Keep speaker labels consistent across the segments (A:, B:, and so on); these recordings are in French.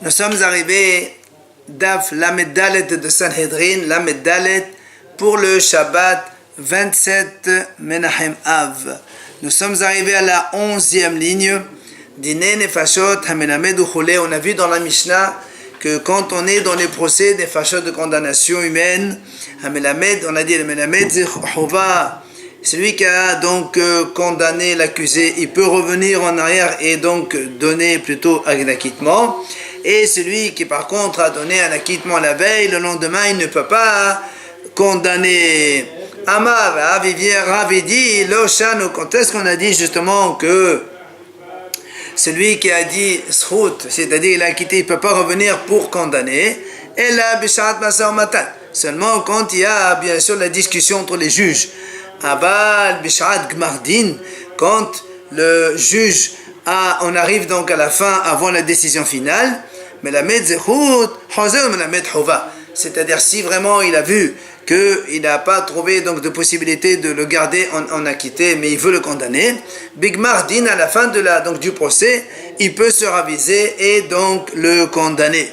A: Nous sommes arrivés Daf Lamed Dalet de Sanhedrin, Lamed Dalet pour le Shabbat 27 Menachem Av. Nous sommes arrivés à la 11e ligne. Dine Nefashot Hamelamed Uchole. On a vu dans la Mishnah que quand on est dans les procès des fachot de condamnation humaine, Hamelamed, on a dit le Melamed Zechova, celui qui a donc condamné l'accusé, il peut revenir en arrière et donc donner plutôt un acquittement. Et celui qui par contre a donné un acquittement la veille, le lendemain il ne peut pas condamner. Amar Ravi dit Loshanu, quand est-ce qu'on a dit justement que celui qui a dit Srout, c'est-à-dire il a acquitté, il ne peut pas revenir pour condamner, et là Bishat Masa Matan, seulement quand il y a bien sûr la discussion entre les juges. Aval Bishat Gmardin, quand le juge on arrive donc à la fin avant la décision finale, mais la Medzehut, c'est-à-dire si vraiment il a vu qu'il n'a pas trouvé donc de possibilité de le garder en acquitté, mais il veut le condamner, Big Mardin à la fin donc du procès, il peut se raviser et donc le condamner.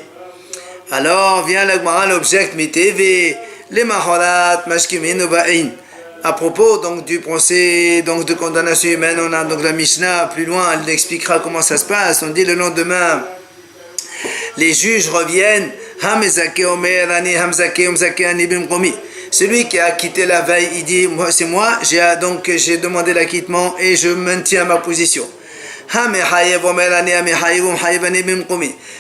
A: Alors vient la Gemara l'objecte miteve les mahorat mashkimin va'in. À propos donc du procès donc de condamnation humaine, on a donc la Mishnah plus loin, elle expliquera comment ça se passe. On dit le lendemain, les juges reviennent. Celui qui a quitté la veille, il dit c'est moi, j'ai demandé l'acquittement et je maintiens ma position.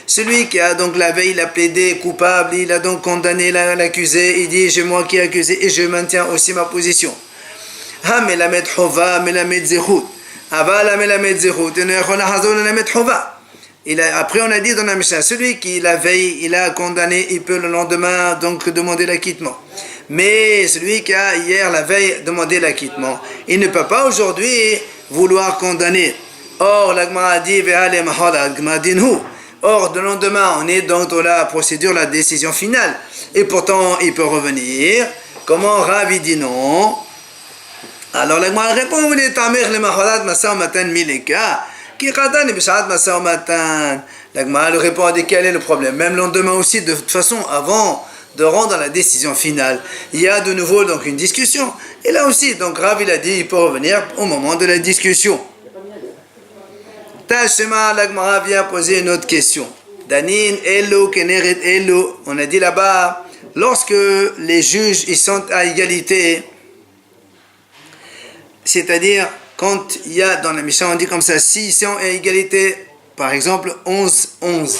A: Celui qui a donc la veille, il a plaidé coupable, il a donc condamné l'accusé, il dit j'ai moi qui ai accusé et je maintiens aussi ma position. Après on a dit dans la Mishnah, celui qui la veille, il a condamné, il peut le lendemain donc demander l'acquittement. Mais celui qui a hier la veille demandé l'acquittement, il ne peut pas aujourd'hui vouloir condamner. Or, la Gemara a dit, or, de lendemain, on est dans la procédure, la décision finale. Et pourtant, il peut revenir. Comment Ravi dit non? Alors, la Gemara répond, la Gemara lui répond, quel est le problème? Même le lendemain aussi, de toute façon, avant de rendre la décision finale, il y a de nouveau donc une discussion. Et là aussi, donc Ravi l'a dit, il peut revenir au moment de la discussion. Tashema, la Gemara vient poser une autre question. Danin, Elo, Keneret, Elo. On a dit là-bas, lorsque les juges ils sont à égalité, c'est-à-dire quand il y a dans la Mishnah, on dit comme ça, s'ils sont à égalité, par exemple 11-11.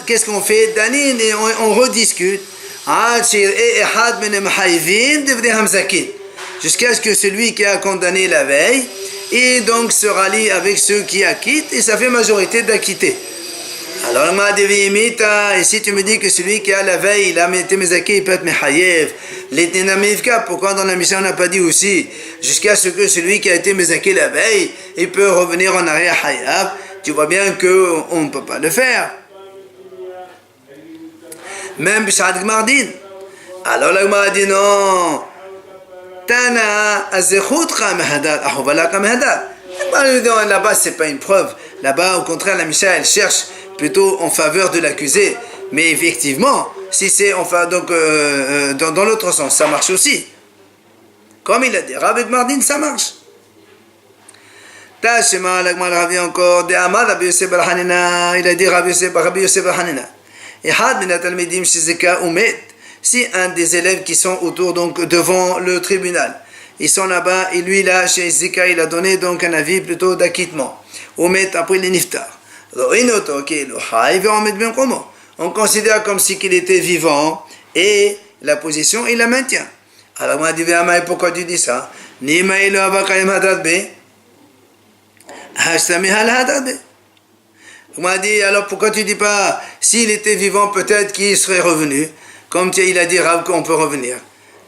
A: Qu'est-ce qu'on fait? Danin, et on rediscute. Jusqu'à ce que celui qui a condamné la veille, et donc se rallie avec ceux qui acquittent, et ça fait majorité d'acquitter. Alors, et si tu me dis que celui qui a la veille, il a été mezaki, il peut être mechayev. Pourquoi dans la mission on n'a pas dit aussi, jusqu'à ce que celui qui a été mezaki la veille, il peut revenir en arrière hayav? Tu vois bien qu'on ne peut pas le faire. Même Bishad Gmardin. Alors la Gemara dit non. Là-bas, c'est pas une preuve. Là-bas, au contraire, la Mishnah, elle cherche plutôt en faveur de l'accusé. Mais effectivement, si c'est enfin donc dans l'autre sens, ça marche aussi. Comme il a dit, Rav Gmardin, ça marche. Tashema, la Gemara revient encore. De Amar Rabbi Yosef bar Hanina, il a dit Rabbi Yosef bar Hanina. Et had min atalmidim shizeka umet. Si un des élèves qui sont autour, donc devant le tribunal, ils sont là-bas, et lui là, chez Zika, il a donné donc un avis plutôt d'acquittement. Omet après les niftar. On considère comme si qu'il était vivant, et la position, il la maintient. Alors on a dit, pourquoi tu dis ça? On m'a dit, alors pourquoi tu dis pas, s'il était vivant, peut-être qu'il serait revenu? Comme il a dit Rav qu'on peut revenir.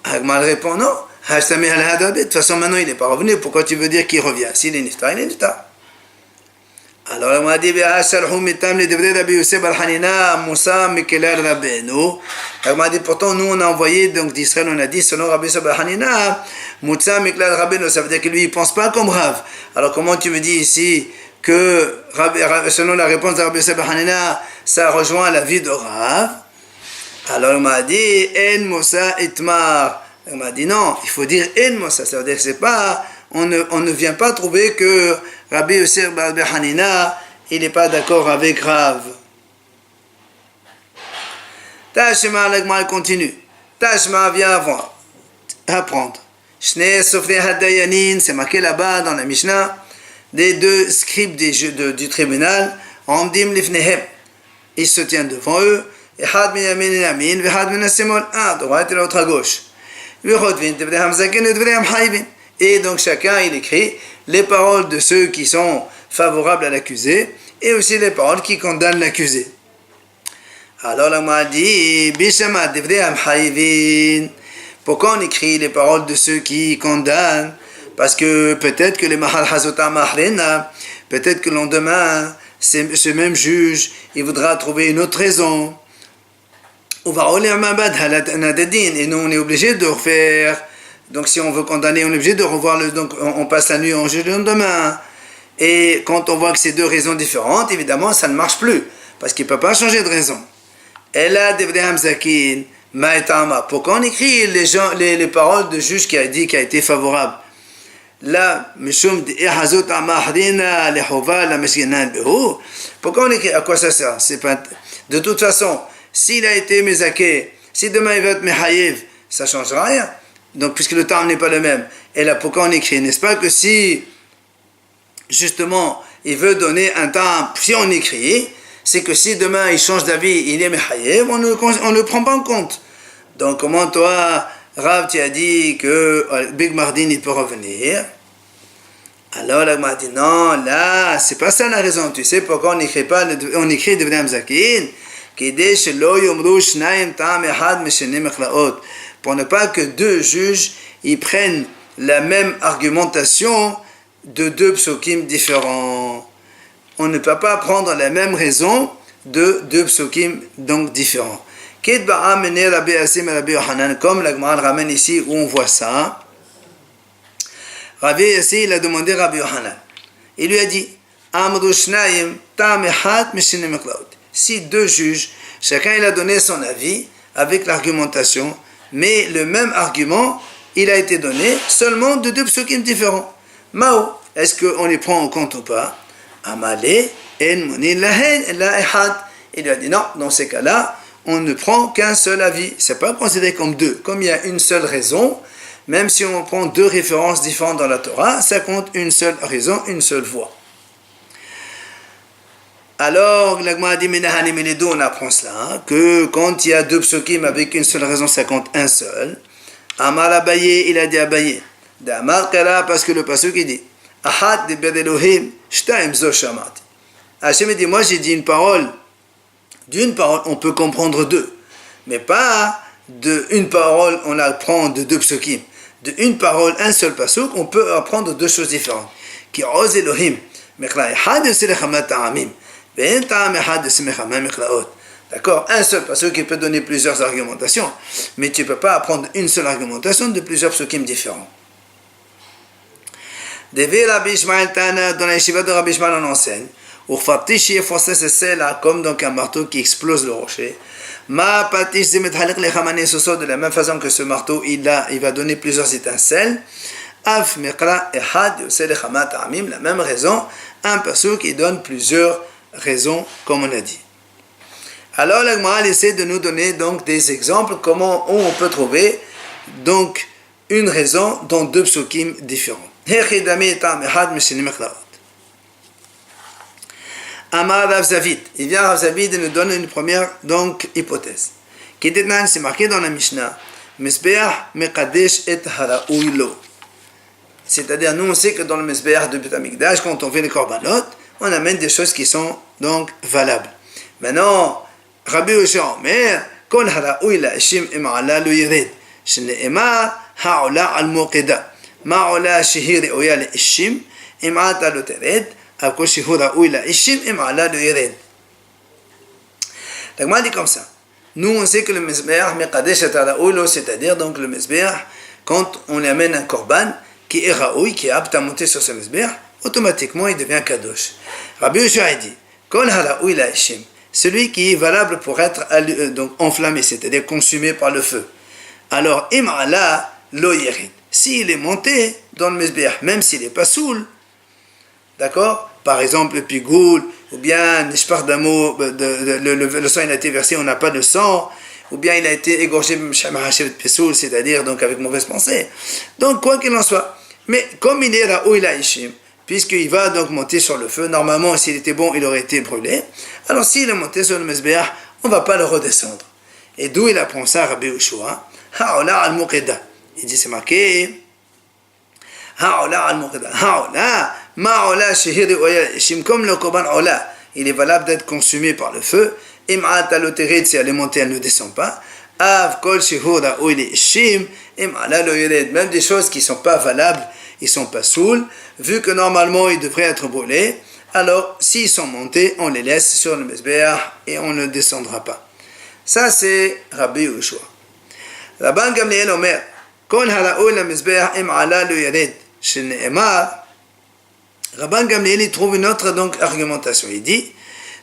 A: Agmal répond non. De toute façon, maintenant il n'est pas revenu. Pourquoi tu veux dire qu'il revient? S'il est niftar, il est niftar. Alors on m'a dit pourtant nous on a envoyé donc d'Israël, on a dit selon Rabbi Yosef bar Hanina, ça veut dire que lui il pense pas comme Rav. Alors comment tu me dis ici que selon la réponse de Rabbi Yosef ben Hanina, ça rejoint la vie de Rav. Alors il m'a dit En Mosa Itmar. Il m'a dit non, il faut dire En Mosa, ça veut dire que c'est pas, on ne vient pas trouver que Rabbi Yosef ben Hanina, il n'est pas d'accord avec Rav. Tashma, l'agma continue. Tashma, viens apprendre. Shnei Sofrei Hadayanin, c'est marqué là-bas dans la Mishnah, des deux scribes du tribunal, Amdim Lifnehem, ils se tiennent devant eux, Ehad min yamin yamin, Vehad min asimol, un à droite et l'autre à gauche. Et donc chacun il écrit les paroles de ceux qui sont favorables à l'accusé et aussi les paroles qui condamnent l'accusé. Alors là, on m'a dit, pourquoi on écrit les paroles de ceux qui condamnent? Parce que peut-être que les mahal hazota mahrena, peut-être que le lendemain, ce même juge, il voudra trouver une autre raison. Et nous, on est obligé de refaire. Donc, si on veut condamner, on est obligé de revoir donc on passe la nuit, on juge le lendemain. Et quand on voit que c'est deux raisons différentes, évidemment, ça ne marche plus. Parce qu'il ne peut pas changer de raison. Pourquoi on écrit les paroles de juge qui a dit qui a été favorable? Là, pourquoi on écrit? À quoi ça sert? De toute façon, s'il a été mezaké, si demain il va être mehayev, ça ne changera rien. Donc, puisque le temps n'est pas le même. Et là, pourquoi on écrit? N'est-ce pas que si, justement, il veut donner un temps, si on écrit, c'est que si demain il change d'avis, il est mehayev, on ne prend pas en compte. Donc comment toi, Rav, tu as dit que Big Mardin il peut revenir? Alors là, m'a dit non, là, c'est pas ça la raison. Tu sais pourquoi on n'écrit pas, on écrit de Vnei Zakin, pour ne pas que deux juges ils prennent la même argumentation de deux psukim différents. On ne peut pas prendre la même raison de deux psukim donc différents. Comme la Gemara ramène ici où on voit ça. Rabbi Yassi il a demandé à Rabbi Yohanan. Il lui a dit si deux juges, chacun il a donné son avis avec l'argumentation, mais le même argument il a été donné seulement de deux psukim différents. Mao, est-ce qu'on les prend en compte ou pas? Amalé, en moni lahen la ehad. Il lui a dit non, dans ces cas-là, on ne prend qu'un seul avis. C'est pas considéré comme deux. Comme il y a une seule raison, même si on prend deux références différentes dans la Torah, ça compte une seule raison, une seule voix. Alors, l'Agma dit, mais les deux, on apprend cela, que quand il y a deux psukim avec une seule raison, ça compte un seul. Amar Abaye, il a dit Abaye. D'Amar Kara, parce que le pasuk il dit, Ahad de Bed Elohim, Shtaim Zo Shamati. Hachem dit, moi j'ai dit une parole. D'une parole, on peut comprendre deux. Mais pas d'une parole, on apprend de deux psukim. De une parole, un seul pasuk, on peut apprendre deux choses différentes. Qui Oz Elohim, Mekla Ehad de Selechama Ta'amim. Ben Ta'am Ehad de Semechama Meklaot. D'accord? Un seul pasuk qui peut donner plusieurs argumentations. Mais tu ne peux pas apprendre une seule argumentation de plusieurs psukim différents. Devé Rabbi Ishmael Tana, dans la yeshiva de Rabbi Ishmael, on enseigne. C'est comme donc un marteau qui explose le rocher. De la même façon que ce marteau, il va donner plusieurs étincelles. La même raison, un pasuk qui donne plusieurs raisons, comme on a dit. Alors, la Gemara essaie de nous donner donc des exemples comment on peut trouver donc une raison dans deux psukim différents. Amar Rav Zavid. Il vient Rav Zavid et nous donne une première donc hypothèse. Ketetnan, c'est marqué dans la Mishnah. Mesbeach mekadesh et haraoui lo. C'est-à-dire, nous on sait que dans le Mesbeach de Beth Amikdash, quand on fait les korbanot, on amène des choses qui sont donc valables. Maintenant, Rabbi Yoshua Omer, kol haraoui la ishim ima'ala lo yired. Shne'emar ha'ola al muqida. Ma'ola shihiri oya le ishim ima'ata lo tered. La Gemara dit comme ça. Nous, on sait que le Mesbeach, c'est-à-dire donc le Mesbeach, quand on amène un korban qui est raoui, qui est apte à monter sur ce Mesbeach, automatiquement il devient kadosh. Rabbi Yoshua dit, Kol haraoui la'ishim, celui qui est valable pour être donc enflammé, c'est-à-dire consumé par le feu. Alors, im'ala lo yerid. S'il est monté dans le mesbéach, même s'il n'est pas soul, d'accord, par exemple le pigoul, ou bien nishpar damo, le sang il a été versé, on n'a pas de sang, ou bien il a été égorgé, c'est-à-dire donc avec mauvaise pensée. Donc, quoi qu'il en soit, mais comme il est raoui la'ishim, puisqu'il va donc monter sur le feu, normalement, s'il était bon, il aurait été brûlé. Alors, s'il est monté sur le mesbéach, on ne va pas le redescendre. Et d'où il apprend ça, Rabbi Yoshua? Ha'ola al-muqida. Il dit, c'est marqué, Ha'ola al-muqida. Ha'ola, ma'ola shehiri oya ishim, comme le korban ola, il est valable d'être consumé par le feu. Im'at al-oterid, si elle est montée, elle ne descend pas. Av kol shehura oya ishim, im'ala lo yered. Même des choses qui ne sont pas valables, ils ne sont pas saouls, vu que normalement ils devraient être brûlés, alors s'ils sont montés, on les laisse sur le mesbéach et on ne descendra pas. Ça c'est Rabbi Yoshua. Rabban Gamliel Omer, Kol haraoui la-mesbéach im ala lo yered, shene'emar. Rabban Gamliel il trouve une autre donc argumentation. Il dit,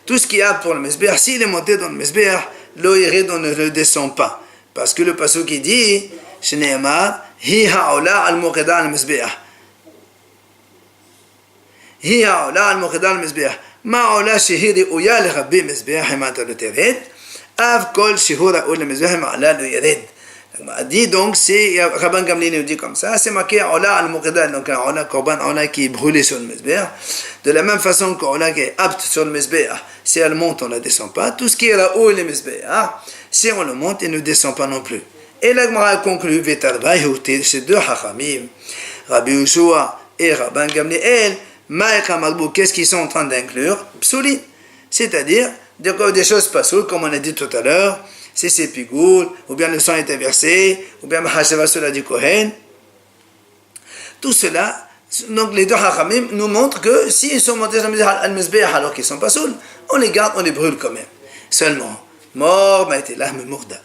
A: tout ce qu'il y a pour le mesbéach, s'il est monté dans le mesbéach, lo yered, on ne le descend pas. Parce que le pasuk qui dit, shene'emar, hi ha'ola al-muqida al-mesbéach. هي علا المقدار المسبح ما علا شهير ويا لربي مسبح ما تلترد أف كل شهور أول مسبح ما علا لو يرد dit donc c'est Rabban Gamliel nous dit comme ça, c'est marqué Ola al-Muqaddas, donc un Ola Korban, Ola qui est brûlé sur le mesbéach. De la même façon qu'Ola qui est apte sur le mesbéach, si elle monte on ne la descend pas. Tout ce qui est là haut le mesbéach, si on le monte il ne descend pas non plus. Et la Gemara conclut Vetarbaï, ces deux Hachamim, Rabbi Yoshua et Rabban Gamliel, qu'est-ce qu'ils sont en train d'inclure? Psouli, c'est-à-dire des choses pas saules, comme on a dit tout à l'heure, si c'est pigoul, ou bien le sang est versé, ou bien Mahashava cela du Kohen. Tout cela, donc les deux Hachamim nous montrent que s'ils sont montés al-Mesbéach alors qu'ils ne sont pas saules, on les garde, on les brûle quand même. Seulement, mort m'a été là, me mourda.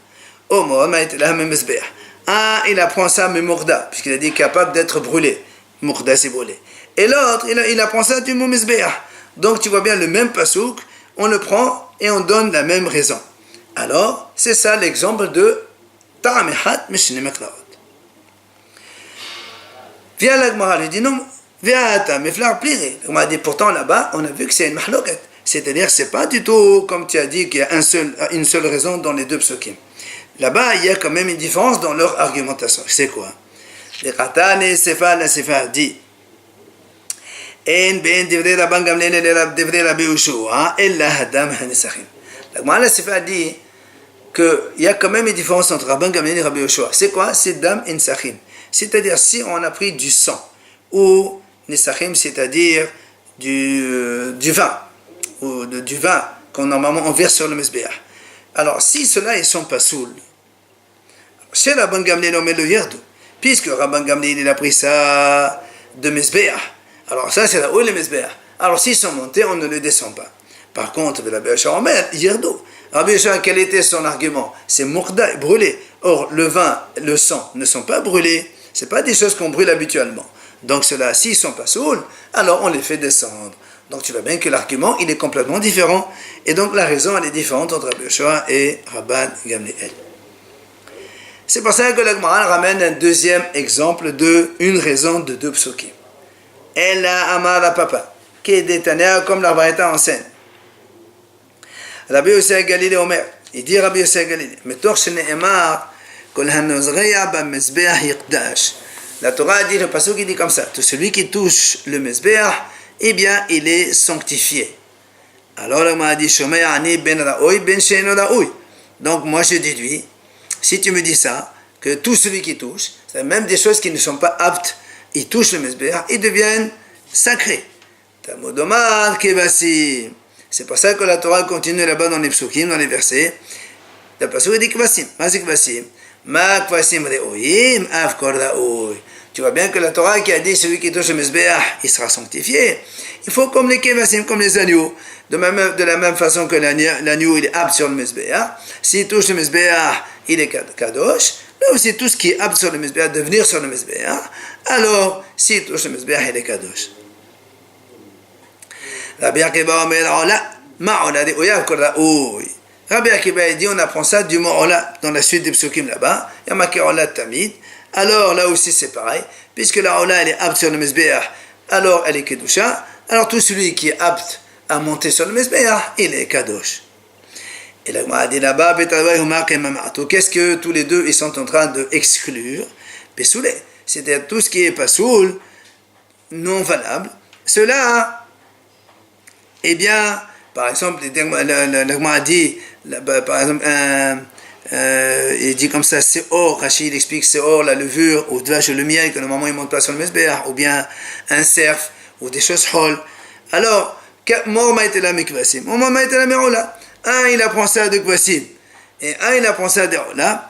A: Oh, mort m'a été là, me Mesbéach. Ah, il apprend ça, me mourda, puisqu'il a dit capable d'être brûlé. Mourda, c'est brûlé. Et l'autre, il apprend ça du mot Mesbéach. Donc tu vois bien le même pasouk, on le prend et on donne la même raison. Alors, c'est ça l'exemple de Ta'amehat Meshine Meklaot. Viens la Gemara, lui dit non, viens ta Meflar Pliré. On m'a dit pourtant là-bas, on a vu que c'est une mahloket. C'est-à-dire, c'est pas du tout comme tu as dit qu'il y a une seule raison dans les deux psukim. Là-bas, il y a quand même une différence dans leur argumentation. C'est quoi? Les Khatane Sefa, la Sefa dit. En ben divrei Rabban Gamliel et divrei Rabbi Yoshua ella hadam hanesachim. La Gemara Sefa dit qu'il y a quand même une différence entre Rabban Gamliel et Rabbi Yoshua. C'est quoi? C'est dam nesachim. C'est-à-dire si on a pris du sang ou nesachim, c'est-à-dire du vin ou du vin qu'on normalement on verse sur le mesbéach. Alors si ceux-là ils sont pas saouls, chez Rabban Gamliel on met le yerdo, puisque Rabban Gamliel il a pris ça de mesbéach. Alors ça c'est là où les mesbéach. Alors s'ils sont montés, on ne les descend pas. Par contre, Rabbi Yoshua Omer, yerdo. Rabbi Yoshua, quel était son argument? C'est mourda, brûlé. Or le vin, le sang ne sont pas brûlés. C'est pas des choses qu'on brûle habituellement. Donc ceux-là, s'ils sont pas saouls, alors on les fait descendre. Donc tu vois bien que l'argument, il est complètement différent. Et donc la raison, elle est différente entre Rabbi Yoshua et Rabban Gamliel. C'est pour ça que la Gemara ramène un deuxième exemple de une raison de deux psukim. Elle a amar la papa, qui est détanée comme la Braïta enseigne. Rabbi Yossé Galilée Omer, il dit Rabbi Yossé Galilée, mais torche ne'emar, kol hanozreya ba mezbeach yikdash. La Torah dit, le passage qui dit comme ça, tout celui qui touche le mezbeach, eh bien, il est sanctifié. Alors, il m'a dit, Shomei ani ben ra'oi ben she'eno ra'oi. Donc, moi, je déduis, si tu me dis ça, que tout celui qui touche, c'est même des choses qui ne sont pas aptes, ils touchent le mesbéach, ils deviennent sacrés. Tamodomar kevasim. C'est pour ça que la Torah continue là-bas dans les psukim, dans les versets. Le pasuk dit kvasim. Ma c'est kvasim. Ma kvasim re'oim av kol ra'oi. Tu vois bien que la Torah qui a dit celui qui touche le mesbéach, il sera sanctifié. Il faut comme les kevasim, comme les agneaux. De la même façon que l'agneau il est apte sur le mesbéach. S'il touche le mesbéach, il est kadosh. Là aussi, tout ce qui est apte sur le mesbéach, de venir sur le mesbéach. Alors, s'il touche le mesbéach, il est kadosh. Rabbi Akiva Omer Ola, Ma Ola de Oya Korda Oy. Rabbi Akiva dit on apprend ça du mot Ola dans la suite des psukim là-bas. Il y a marqué Ola Tamid. Alors là aussi c'est pareil, puisque la Ola elle est apte sur le Mizbeach, alors elle est Kedusha. Alors tout celui qui est apte à monter sur le Mizbeach, il est Kadosh. Et la Gemara dit là-bas, qu'est-ce que tous les deux ils sont en train d'exclure? Pesoulé, c'est-à-dire tout ce qui est Pasoul, non valable. Cela, eh bien, par exemple, la Gemara dit, par exemple, il dit comme ça, c'est or, Rachid explique c'est or, la levure, ou dvash, le miel, que normalement il ne monte pas sur le Mizbeach, ou bien un cerf, ou des choses hol. Alors, Morma était la mikvasim, Morma était la merola. Un, il apprend ça de Kvasim, et un, il apprend ça de Ola.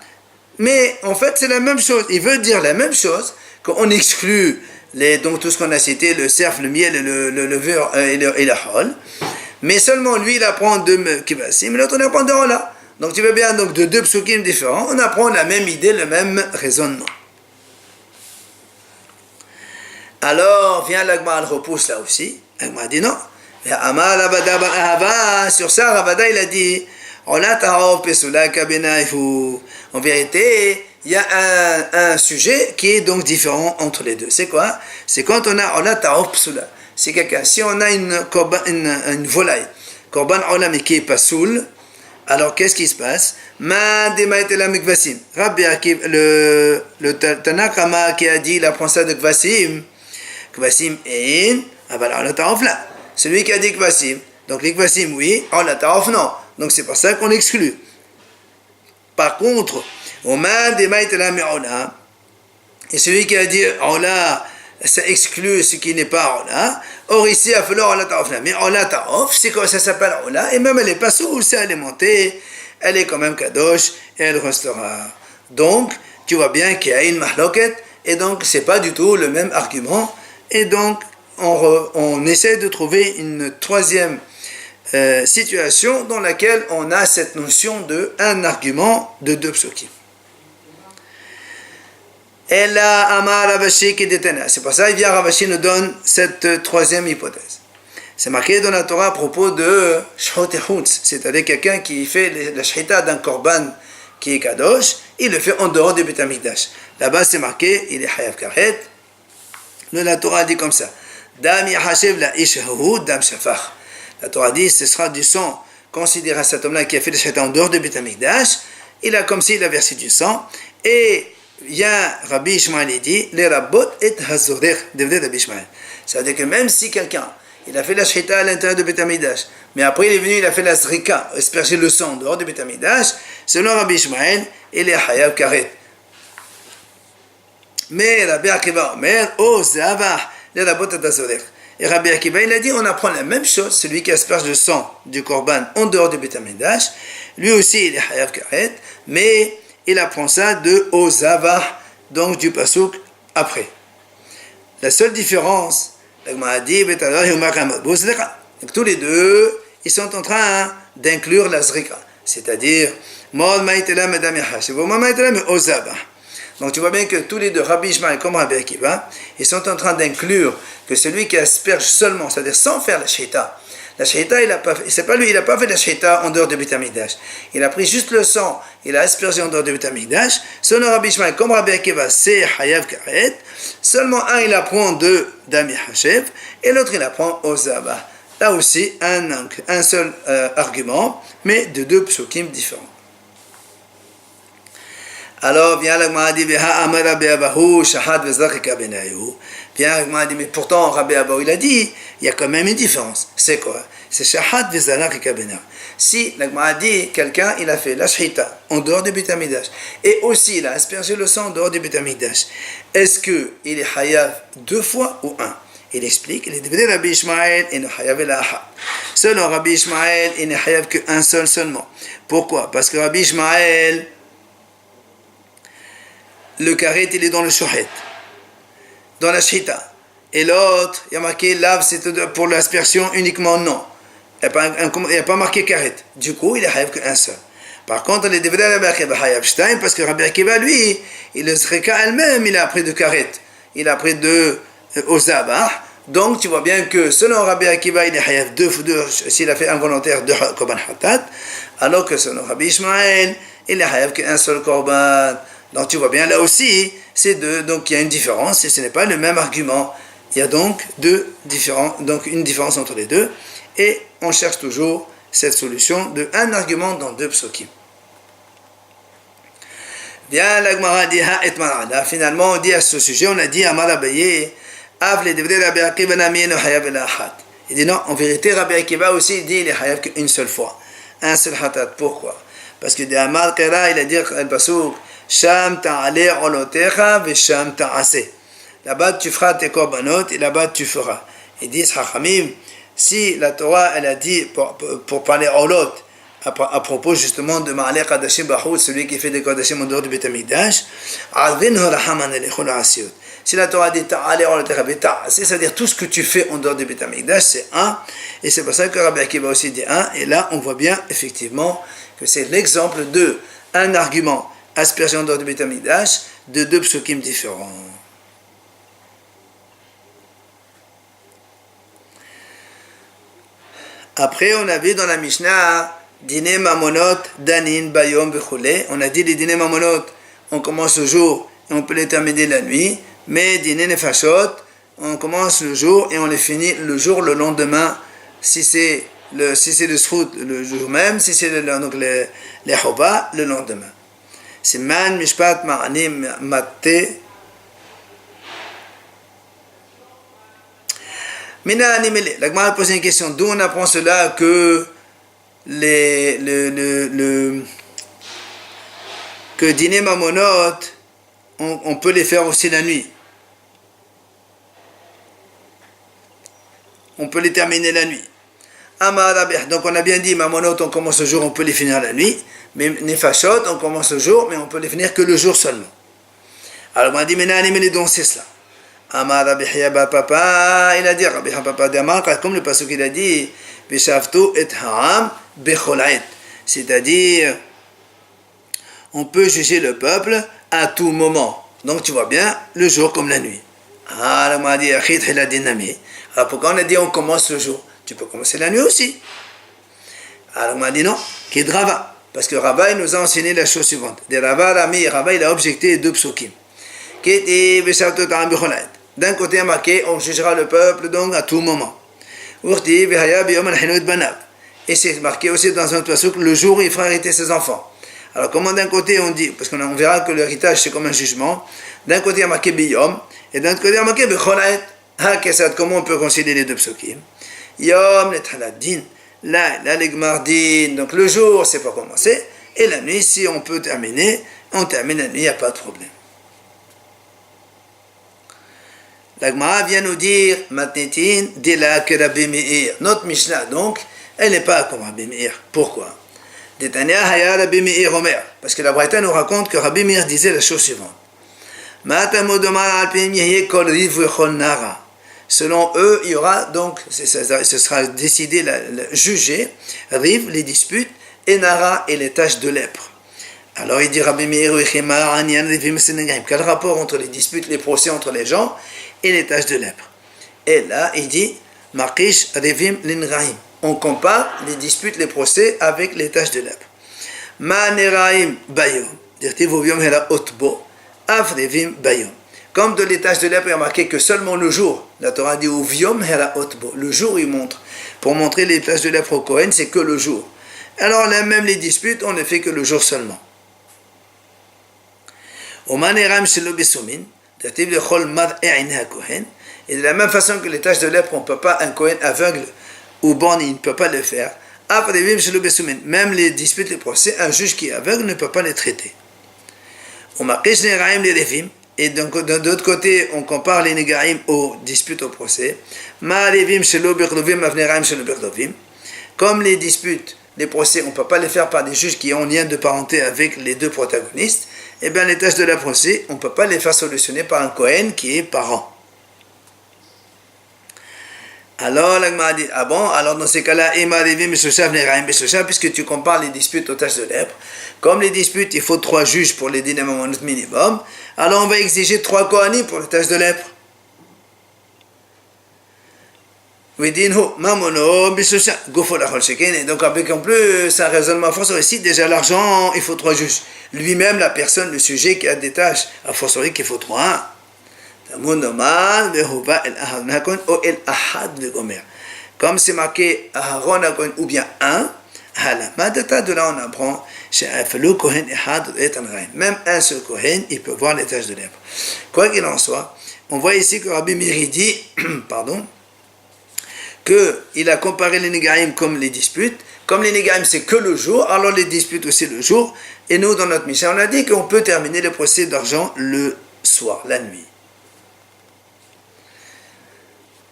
A: Mais en fait, c'est la même chose. Il veut dire la même chose, qu'on exclut donc tout ce qu'on a cité, le cerf, le miel, le levure et la hol. Mais seulement lui, il apprend de Kvasim, l'autre, il apprend de Ola. Donc tu veux bien, donc de deux psukim différents, on apprend la même idée, le même raisonnement. Alors, vient l'Agma, elle repousse là aussi. L'Agma dit non. Sur ça, Ravada il a dit en vérité, il y a un sujet qui est donc différent entre les deux. C'est quoi? C'est quand on a Ola Ta'of Psula. C'est quelqu'un, si on a une volaille, Korban Ola mais qui est pas soul, alors qu'est-ce qui se passe? Rabbi Akiva, le Tanakama qui a dit il apprend ça de Kvasim, Kvasim in, Ola Ta'of là. Celui qui a dit Kvasim, donc les Kvasim oui, Ola Ta'of non. Donc c'est pour ça qu'on exclut. Par contre, et celui qui a dit Ola, ça exclut ce qui n'est pas Ola. Or ici, il a Ola Ta'of là. Mais Ola Ta'of, c'est quoi? Ça s'appelle Ola, et même elle n'est pas soule, elle est montée, elle est quand même Kadosh, et elle restera. Donc, tu vois bien qu'il y a une mahloket, et donc c'est pas du tout le même argument, et donc on essaie de trouver une troisième situation dans laquelle on a cette notion de un argument de deux psukim. Et là, Amar Ravashi qui détenait. C'est pour ça que Ravashi nous donne cette troisième hypothèse. C'est marqué dans la Torah à propos de Shhot Echutz, c'est-à-dire quelqu'un qui fait la shhita d'un korban qui est kadosh, il le fait en dehors du Beit HaMikdash. Là-bas, c'est marqué, il est Hayav Karet. La Torah dit comme ça. Dam Yahashev la Ishahu Dam Shafach. La Torah dit, ce sera du sang considéré à cet homme-là qui a fait le shhita en dehors du Beit HaMikdash. Il a comme s'il a versé du sang. Et il y a Rabbi Ishmael dit, les rabot et hazorech, devenez Rabbi Ishmael. C'est-à-dire que même si quelqu'un, il a fait la shhita à l'intérieur du Beit HaMikdash, mais après il est venu, il a fait la zrika, asperger le sang dehors du Beit HaMikdash, selon Rabbi Ishmael, il est hayav karet. Mais Rabbi Akiva Omer, oh zavah, les rabot et hazorech. Et Rabbi Akiva, il a dit, on apprend la même chose, celui qui asperge le sang du korban en dehors du Beit HaMikdash, lui aussi il est hayav karet, mais il apprend ça de Ozavah, donc du pasuk après. La seule différence, tous les deux, ils sont en train d'inclure la zrika, c'est-à-dire donc tu vois bien que tous les deux, Rabbi Ishmael comme Rabbi Akiva, ils sont en train d'inclure que celui qui asperge seulement, c'est-à-dire sans faire la shhita, c'est pas lui, il n'a pas fait la shhita en dehors de Beit HaMikdash. Il a pris juste le sang, il a aspergé en dehors de Beit HaMikdash. Selon Rabbi Ishmael, comme Rabbi Akiva, c'est Hayav Karet. Seulement un, il apprend de Dami Hashev, et l'autre, il apprend Ozaba. Là aussi, un seul argument, mais de deux psukim différents. Alors, vient la Gemara dit, Amar Rabbi Abahu, Shahad Vezrachika Benayu. Bien, la Gemara dit, mais pourtant, Rabbi Abahu, il a dit, il y a quand même une différence. C'est quoi? C'est Shahad Vezrachika Benayu. Si, la Gemara dit, quelqu'un, il a fait la shhita en dehors du Beit HaMikdash, et aussi, il a aspergé le sang en dehors du Beit HaMikdash, est-ce qu'il est hayav deux fois ou un? Il explique, il est devenu Rabbi Ishmael, et ne hayav el ahad. Selon Rabbi Ishmael, il n'est hayav qu'un seul seulement. Pourquoi? Parce que Rabbi Ishmael, le karet, il est dans le shohet, dans la shhita. Et l'autre, il y a marqué lave, c'est pour l'aspersion uniquement, non. Il n'y a pas marqué karet. Du coup, il est hayav qu'un seul. Par contre, il est devenu Rabbi Akiva hayav shtaim, parce que Rabbi Akiva, lui, il le zrika elle-même, il a appris de karet. Il a appris de Ozabah. Donc tu vois bien que selon Rabbi Akiva, il est hayav deux, s'il a fait involontaire deux korban hatat, alors que selon Rabbi Ishmael, il est hayav qu'un seul korban. Donc tu vois bien là aussi, c'est deux, donc il y a une différence et ce n'est pas le même argument. Il y a donc donc une différence entre les deux et on cherche toujours cette solution de un argument dans deux psukim. Bien, la Gemara dit ha et marada. Finalement, on dit à ce sujet, on a dit à Marabaye, av le devrait Rabbi Akiva nami no hayav el achat. Il dit non, en vérité, Rabbi Akiva aussi dit il est hayav qu'une seule fois, un seul hatat. Pourquoi? Parce que de Amar Kara, il a dit al pasuk sham ta'ale olotecha ve sham ta'ase. Là-bas tu feras tes korbanot et là-bas tu feras. Ils disent Chachamim, si la Torah elle a dit pour parler olot à propos justement de Ma'aleh Kadashim Bahout, celui qui fait des Kadashim en dehors du Beit HaMikdash, si la Torah dit Ta'ale olotecha ve ta'ase, c'est-à-dire tout ce que tu fais en dehors du Beit HaMikdash, c'est un, et c'est pour ça que Rabbi Akiva aussi dit un, et là on voit bien effectivement que c'est l'exemple de un argument aspergé en dehors du Beit HaMikdash de deux psukim différents. Après, on a vu dans la Mishnah, dîner mamonot, danin, bayom, bechole. On a dit les dîners mamonot, on commence le jour et on peut les terminer la nuit. Mais dîner nefashot, on commence le jour et on les finit le jour, le lendemain. Si c'est le srout, le jour même. Si c'est les choba, le lendemain. C'est man, mishpat, ma'anim, matte. Mina animele. La Gemara pose une question. D'où on apprend cela que que dîner mamonot, on peut les faire aussi la nuit. On peut les terminer la nuit. Donc on a bien dit mamonot, on commence le jour, on peut les finir la nuit. Mais nefashot, on commence le jour, mais on peut les finir que le jour seulement. Alors on a dit mina animele, donc c'est cela. Amar Rabbi Hiya Papa, il a dit Rabbi Hiya Papa d'Amar, comme le pasuk il a dit, Bishavtu et Ha'am becholait, c'est-à-dire on peut juger le peuple à tout moment. Donc tu vois bien le jour comme la nuit. Alors on a dit Achid Hiladinami. Alors pourquoi on a dit on commence le jour? Tu peux commencer la nuit aussi. Alors on a dit non, qui est de Rava, parce que Rava il nous a enseigné la chose suivante. De Rava Rami, Rava il a objecté deux psukim. Qui était Bishavtu Ta'am becholait. D'un côté marqué, on jugera le peuple donc à tout moment. Et c'est marqué aussi dans un autre pasuk, le jour où il fera hériter ses enfants. Alors comment d'un côté on dit, parce qu'on verra que l'héritage c'est comme un jugement, d'un côté il y a marqué biyom, et d'un autre côté il y a marqué becholaet. Comment on peut concilier les deux psukim? Yom nethaladin, là les gmardin, donc le jour c'est pour commencer, et la nuit si on peut terminer, on termine la nuit, il n'y a pas de problème. La Gemara vient nous dire, Matnetin, Dila que Rabbi Meir. Notre Mishnah, donc, elle n'est pas comme Rabbi Meir. Pourquoi? Détania Haya Rabbi Meir Omer. Parce que la Braïta nous raconte que Rabbi Meir disait la chose suivante. Selon eux, il y aura donc, ce sera décidé, jugé, rive, les disputes, et Nara et les taches de lèpre. Alors il dit Rabbi Meir, quel rapport entre les disputes, les procès entre les gens et les taches de lèpre? Et là, il dit Makish Revim Linraim. On compare les disputes, les procès avec les taches de lèpre. Maneraim Bayom. Dirtivovium Hela Otbo. Avrevim Bayom. Comme de les taches de lèpre, il y a marqué que seulement le jour, la Torah dit Uviom Hela Otbo. Le jour, il montre. Pour montrer les taches de lèpre au Kohen, c'est que le jour. Alors là, même les disputes, on ne fait que le jour seulement. Omaneraim Shelo Besumin. Et de la même façon que les taches de lèpre, on ne peut pas, un Kohen aveugle ou borgne, il ne peut pas le faire. Même les disputes, les procès, un juge qui est aveugle ne peut pas les traiter. Et donc, de l'autre côté, on compare les négaïm aux disputes, au procès. Comme les disputes, les procès, on ne peut pas les faire par des juges qui ont lien de parenté avec les deux protagonistes. Eh bien, les tâches de la procès, on ne peut pas les faire solutionner par un Kohen qui est parent. Alors, la Gemara dit, ah bon, alors dans ces cas-là, puisque tu compares les disputes aux tâches de lèpre, comme les disputes, il faut 3 juges pour les dîners mamonot minimum, alors on va exiger 3 Kohanim pour les tâches de lèpre. Et donc avec en plus un raisonnement forcément ici, déjà l'argent, il faut 3 juges. Lui-même, la personne, le sujet qui a des tâches, a fortiori qu'il faut 3. Comme c'est marqué Aharon ou bien un, de là on apprend même un seul Kohen, il peut voir les taches de lèvres. Quoi qu'il en soit, on voit ici que Rabbi Meir dit, pardon, qu'il a comparé les Négaïm comme les disputes. Comme les Négaïm c'est que le jour, alors les disputes aussi le jour. Et nous, dans notre Mishnah, on a dit qu'on peut terminer le procès d'argent le soir, la nuit.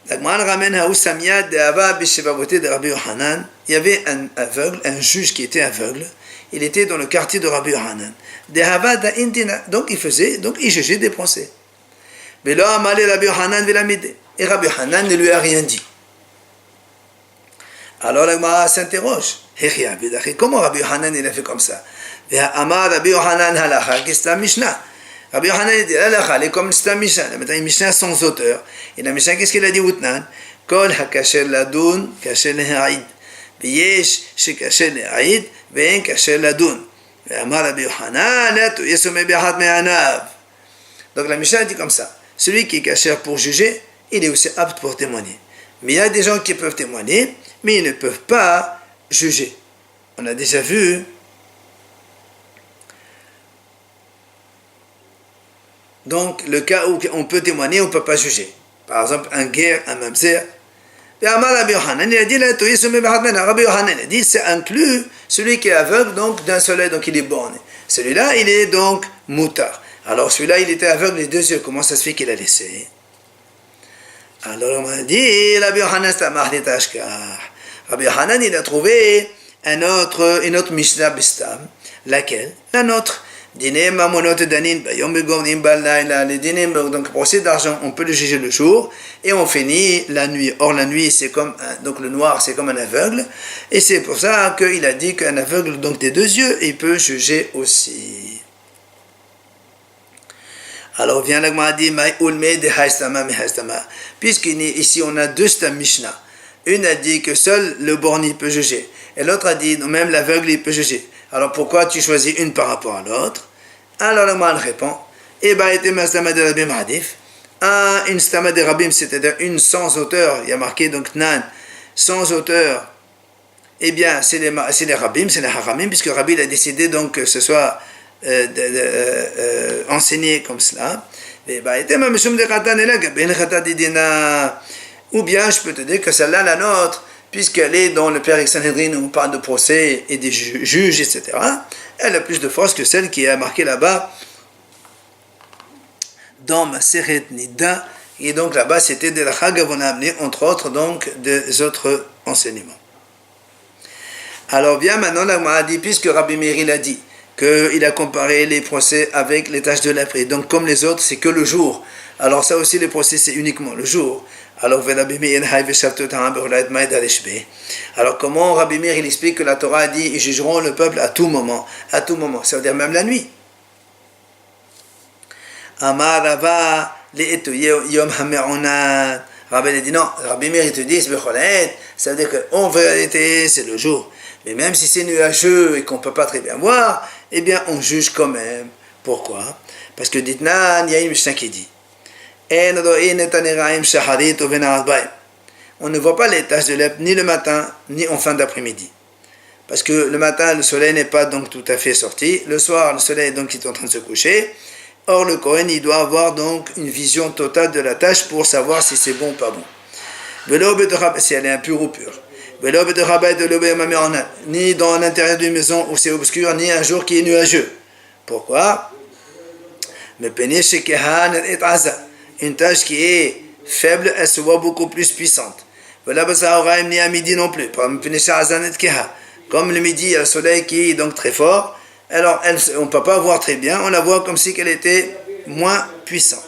A: Il y avait un aveugle, un juge qui était aveugle. Il était dans le quartier de Rabbi Yohanan. Donc il jugeait des procès. Et Rabbi Yohanan ne lui a rien dit. Alors la Gemara s'interroge. Comment Rabbi Yohanan il a fait comme ça? Rabbi Yohanan halacha, qu'est-ce que c'est la Mishnah? Rabbi Yohanan dit halacha, elle est comme c'est la Mishnah. Maintenant une Mishnah sans auteur. Et la Mishnah qu'est-ce qu'elle a dit Outnan? Kol hakasher ladun, kasher lehaïd. V'yesh shekasher lehaïd, ve'en kasher ladun. Ve'amar Rabbi Yohanan, letu yesome bi'achat me'anav. Donc la Mishnah dit comme ça. Celui qui est kasher pour juger, il est aussi apte pour témoigner. Mais il y a des gens qui peuvent témoigner, mais ils ne peuvent pas juger. On a déjà vu donc le cas où on peut témoigner, on ne peut pas juger. Par exemple, un guerre, un mamzer. Et Rabbi Yohanan, il a dit, Rabbi Yohanan a dit, c'est inclus celui qui est aveugle, donc d'un seul œil, donc il est borné. Celui-là, il est donc moutar. Alors celui-là, il était aveugle les 2 yeux. Comment ça se fait qu'il a laissé? Alors on m'a dit, Rabbi Yohanan, c'est un mardi tashkar. Rabbi Yohanan, il a trouvé une autre Mishnah Bistam. Laquelle? La nôtre. Dinim mamonot danin bayom begornim balayla. Les dinim, donc procès d'argent, on peut le juger le jour et on finit la nuit. Or la nuit, c'est comme donc le noir, c'est comme un aveugle. Et c'est pour ça qu'il a dit qu'un aveugle, donc des 2 yeux, il peut juger aussi. Alors vient l'agma dit puisqu'ici on a 2 stam Mishnah. Une a dit que seul le borni peut juger. Et l'autre a dit, non, même l'aveugle, il peut juger. Alors pourquoi tu choisis une par rapport à l'autre? Alors le mal répond, une stama de rabim, c'est-à-dire une sans auteur, il y a marqué donc nan, sans auteur, eh bien c'est les rabim, c'est les haramim, puisque Rabbi a décidé donc que ce soit enseigné comme cela. Ou bien je peux te dire que celle-là, la nôtre, puisqu'elle est dans le Père Sanhedrin où on parle de procès et des juges, etc., elle a plus de force que celle qui est marquée là-bas dans Maseret Nida. Et donc là-bas, c'était de la Chagav, on a amené entre autres donc des autres enseignements. Alors bien maintenant, là, on a dit, puisque Rabbi Meir l'a dit, qu'il a comparé les procès avec les tâches de l'après. Donc comme les autres, c'est que le jour. Alors ça aussi, les procès, c'est uniquement le jour. Alors comment Rabbi Meir il explique que la Torah a dit ils jugeront le peuple à tout moment, ça veut dire même la nuit. Amar Rava yom hameronat. Rabbi dit non, Rabbi Meir il te dit ça veut dire qu'en vérité c'est le jour. Mais même si c'est nuageux et qu'on ne peut pas très bien voir, eh bien on juge quand même. Pourquoi? Parce que Ditnan, il y a une Mishnah qui dit on ne voit pas les taches de lèpre ni le matin ni en fin d'après-midi. Parce que le matin, le soleil n'est pas donc tout à fait sorti. Le soir, le soleil donc est en train de se coucher. Or, le Kohen, il doit avoir donc une vision totale de la tache pour savoir si c'est bon ou pas bon. Si elle est impure ou pure. Ni dans l'intérieur d'une maison où c'est obscur, ni un jour qui est nuageux. Pourquoi? Une tâche qui est faible, elle se voit beaucoup plus puissante. Ni à midi non plus. Comme le midi, il y a le soleil qui est donc très fort, alors on ne peut pas voir très bien, on la voit comme si elle était moins puissante.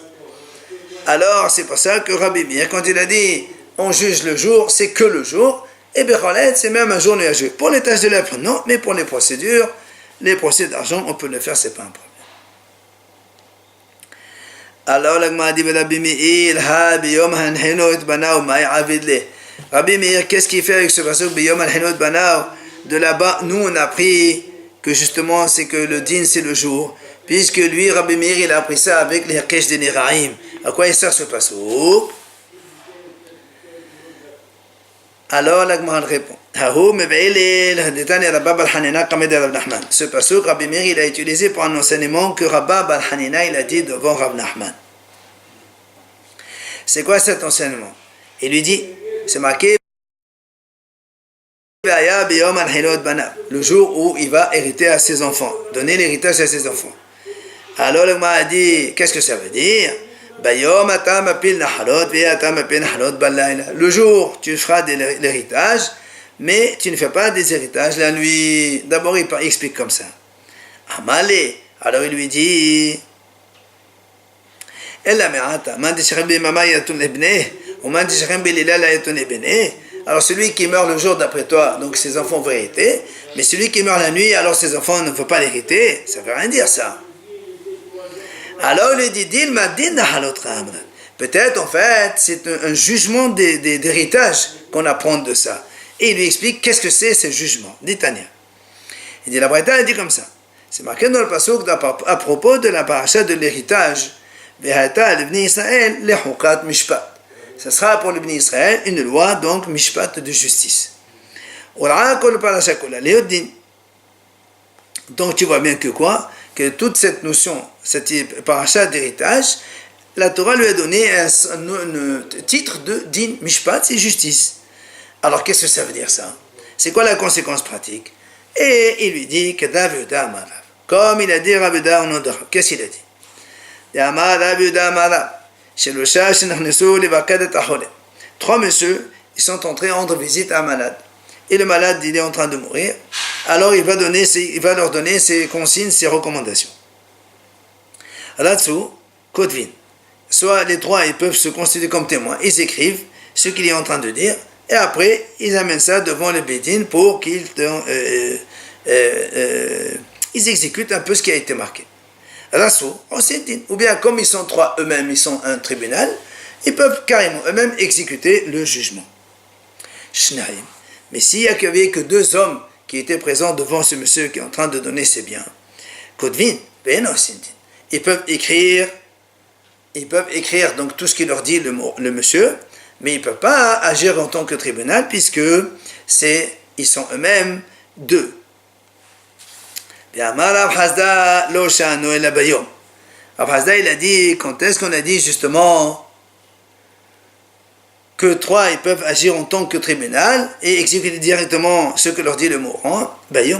A: Alors c'est pour ça que Rabbi Meir, quand il a dit on juge le jour, c'est que le jour, et Becholet, c'est même un jour nuageux. Pour les tâches de lèpre, non, mais pour les procédures, les procès d'argent, on peut le faire, c'est pas un problème. Alors, Rabbi Meir, qu'est-ce qu'il fait avec ce pasuk Biyom al-Hinot Banav? De là-bas, nous on a appris que justement c'est que le din c'est le jour, puisque lui, Rabbi Meir, il a appris ça avec les Herkesh de Neraim. À quoi il sert ce pasuk? Alors la Gemara répond. Ce pasuk, Rabbi Meir, il a utilisé pour un enseignement que Rabba Bar Hanina, il a dit devant Rav Nachman. C'est quoi cet enseignement? Il lui dit, c'est marqué le jour où il va hériter à ses enfants, donner l'héritage à ses enfants. Alors le Gemara a dit, qu'est-ce que ça veut dire? Le jour, tu feras de l'héritage, mais tu ne fais pas des héritages la nuit. D'abord, il explique comme ça. Amalé. Alors il lui dit, alors celui qui meurt le jour d'après toi, donc ses enfants vont hériter, mais celui qui meurt la nuit, alors ses enfants ne vont pas l'hériter. Ça ne veut rien dire ça. Alors il lui dit, peut-être en fait c'est un jugement d'héritage qu'on apprend de ça. Et il lui explique qu'est-ce que c'est ce jugement. Dit Tania. Il dit, la Braïta a dit comme ça. C'est marqué dans le pasuk à propos de la paracha de l'héritage. Ce sera pour le Bnei Israël une loi, donc mishpat de justice. Donc tu vois bien que quoi? Que toute cette notion, cette paracha d'héritage, la Torah lui a donné un titre de din, mishpat, c'est justice. Alors qu'est-ce que ça veut dire ça? C'est quoi la conséquence pratique? Et il lui dit que comme il a dit Rabbi Yehuda au nom de Rav. Qu'est-ce qu'il a dit? Trois messieurs, ils sont entrés rendre visite à un malade. Et le malade, il est en train de mourir. Alors il va leur donner ses consignes, ses recommandations. Là-dessous, Kotvin. Soit les trois, ils peuvent se constituer comme témoins. Ils écrivent ce qu'il est en train de dire. Et après, ils amènent ça devant le Bédine pour qu'ils ils exécutent un peu ce qui a été marqué. Ou bien comme ils sont trois eux-mêmes, ils sont un tribunal, ils peuvent carrément eux-mêmes exécuter le jugement. Mais s'il n'y avait que deux hommes qui étaient présents devant ce monsieur qui est en train de donner ses biens, ils peuvent écrire donc tout ce qu'il leur dit le monsieur, mais ils ne peuvent pas agir en tant que tribunal puisque ils sont eux-mêmes deux. Rav Hasda, il a dit, quand est-ce qu'on a dit justement que trois, ils peuvent agir en tant que tribunal et exécuter directement ce que leur dit le mourant?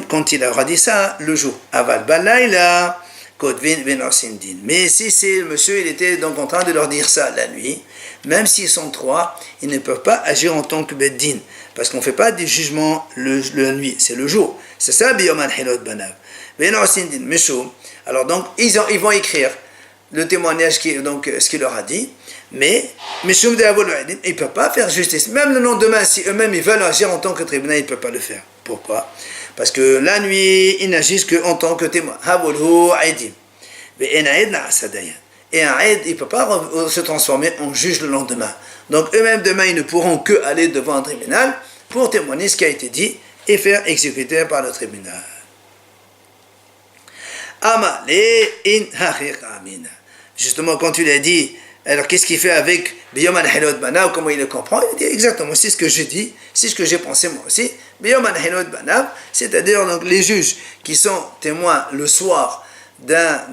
A: Quand il aura dit ça, le jour. Aval balayla, kodvin venosindin. Mais si c'est le monsieur, il était donc en train de leur dire ça la nuit, même s'ils sont trois, ils ne peuvent pas agir en tant que beddin, parce qu'on ne fait pas des jugements la nuit, c'est le jour. C'est ça, biyom al-hilot banav. Alors donc ils vont écrire le témoignage ce qu'il leur a dit, mais ils ne peuvent pas faire justice. Même le lendemain, si eux-mêmes ils veulent agir en tant que tribunal, ils ne peuvent pas le faire. Pourquoi? Parce que la nuit, ils n'agissent qu'en tant que témoin. Et un aïd, il ne peut pas se transformer en juge le lendemain. Donc eux-mêmes demain, ils ne pourront que aller devant un tribunal pour témoigner ce qui a été dit et faire exécuter par le tribunal. Justement, quand tu l'as dit, alors qu'est-ce qu'il fait avec Biyom al-Hilot Banav, comment il le comprend? Il dit exactement, c'est ce que je dis, c'est ce que j'ai pensé moi aussi. Biyom al-Hilot Banav, c'est-à-dire donc les juges qui sont témoins le soir un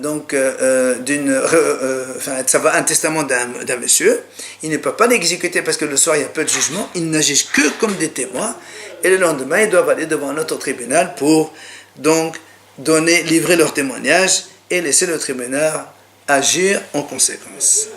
A: testament d'un monsieur, ils ne peuvent pas l'exécuter parce que le soir il y a peu de jugement, ils n'agissent que comme des témoins, et le lendemain ils doivent aller devant un autre tribunal pour donc livrer leur témoignage et laisser le tribunal agir en conséquence.